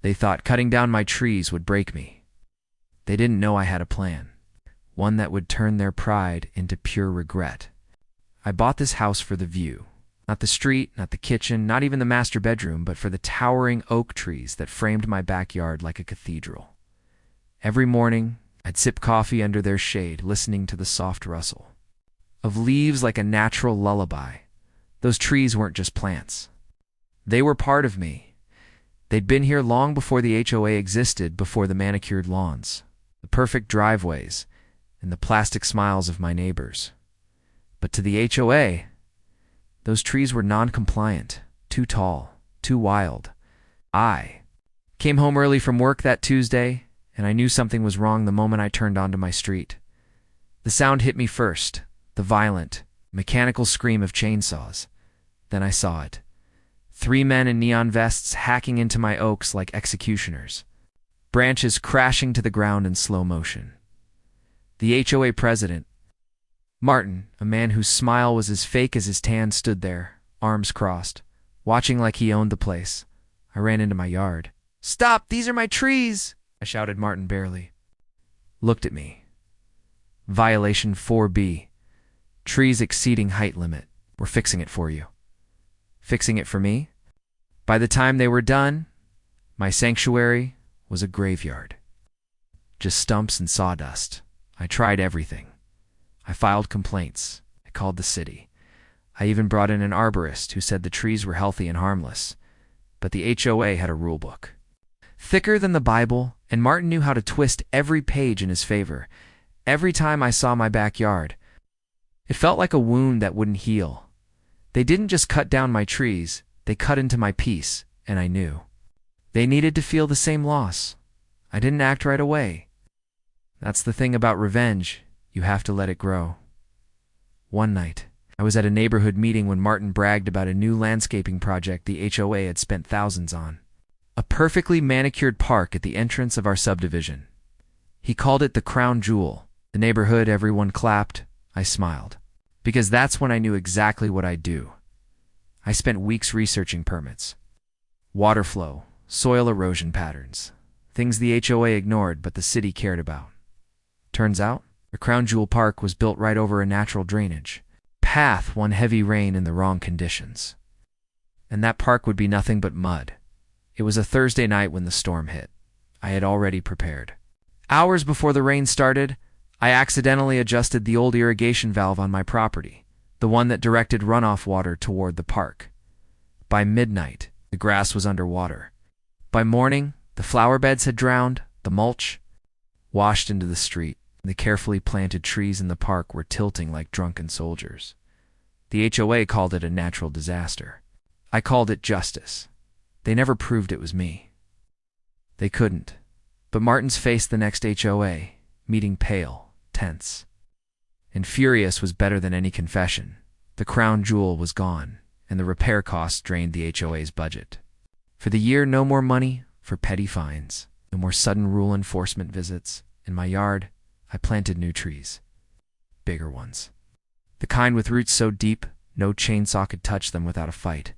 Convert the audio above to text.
They thought cutting down my trees would break me. They didn't know I had a plan, one that would turn their pride into pure regret. I bought this house for the view. Not the street, not the kitchen, not even the master bedroom, but for the towering oak trees that framed my backyard like a cathedral. Every morning, I'd sip coffee under their shade, listening to the soft rustle of leaves like a natural lullaby. Those trees weren't just plants. They were part of me. They'd been here long before the HOA existed, before the manicured lawns, the perfect driveways, and the plastic smiles of my neighbors. But to the HOA, those trees were non-compliant, too tall, too wild. I came home early from work that Tuesday, and I knew something was wrong the moment I turned onto my street. The sound hit me first, the violent, mechanical scream of chainsaws. Then I saw it. 3 men in neon vests hacking into my oaks like executioners, branches crashing to the ground in slow motion. The HOA president, Martin, a man whose smile was as fake as his tan, stood there, arms crossed, watching like he owned the place. I ran into my yard. "Stop! These are my trees!" I shouted. Martin barely looked at me. Violation 4B. Trees exceeding height limit. We're fixing it for you. Fixing it for me? By the time they were done, my sanctuary was a graveyard. Just stumps and sawdust. I tried everything. I filed complaints. I called the city. I even brought in an arborist who said the trees were healthy and harmless. But the HOA had a rule book, thicker than the Bible, and Martin knew how to twist every page in his favor. Every time I saw my backyard, it felt like a wound that wouldn't heal. They didn't just cut down my trees, they cut into my peace, and I knew. They needed to feel the same loss. I didn't act right away. That's the thing about revenge. You have to let it grow. One night, I was at a neighborhood meeting when Martin bragged about a new landscaping project the HOA had spent thousands on. A perfectly manicured park at the entrance of our subdivision. He called it the crown jewel. The neighborhood, everyone clapped. I smiled, because that's when I knew exactly what I'd do. I spent weeks researching permits, water flow, soil erosion patterns, things the HOA ignored but the city cared about. Turns out, the Crown Jewel Park was built right over a natural drainage path one heavy rain in the wrong conditions. And that park would be nothing but mud. It was a Thursday night when the storm hit. I had already prepared. Hours before the rain started, I accidentally adjusted the old irrigation valve on my property, the one that directed runoff water toward the park. By midnight, the grass was underwater. By morning, the flower beds had drowned, the mulch washed into the street. The carefully planted trees in the park were tilting like drunken soldiers. The HOA called it a natural disaster. I called it justice. They never proved it was me. They couldn't. But Martin's face the next HOA, meeting pale, tense, and furious, was better than any confession. The crown jewel was gone, and the repair costs drained the HOA's budget. For the year, no more money for petty fines, no more sudden rule enforcement visits. In my yard, I planted new trees, bigger ones, the kind with roots so deep no chainsaw could touch them without a fight.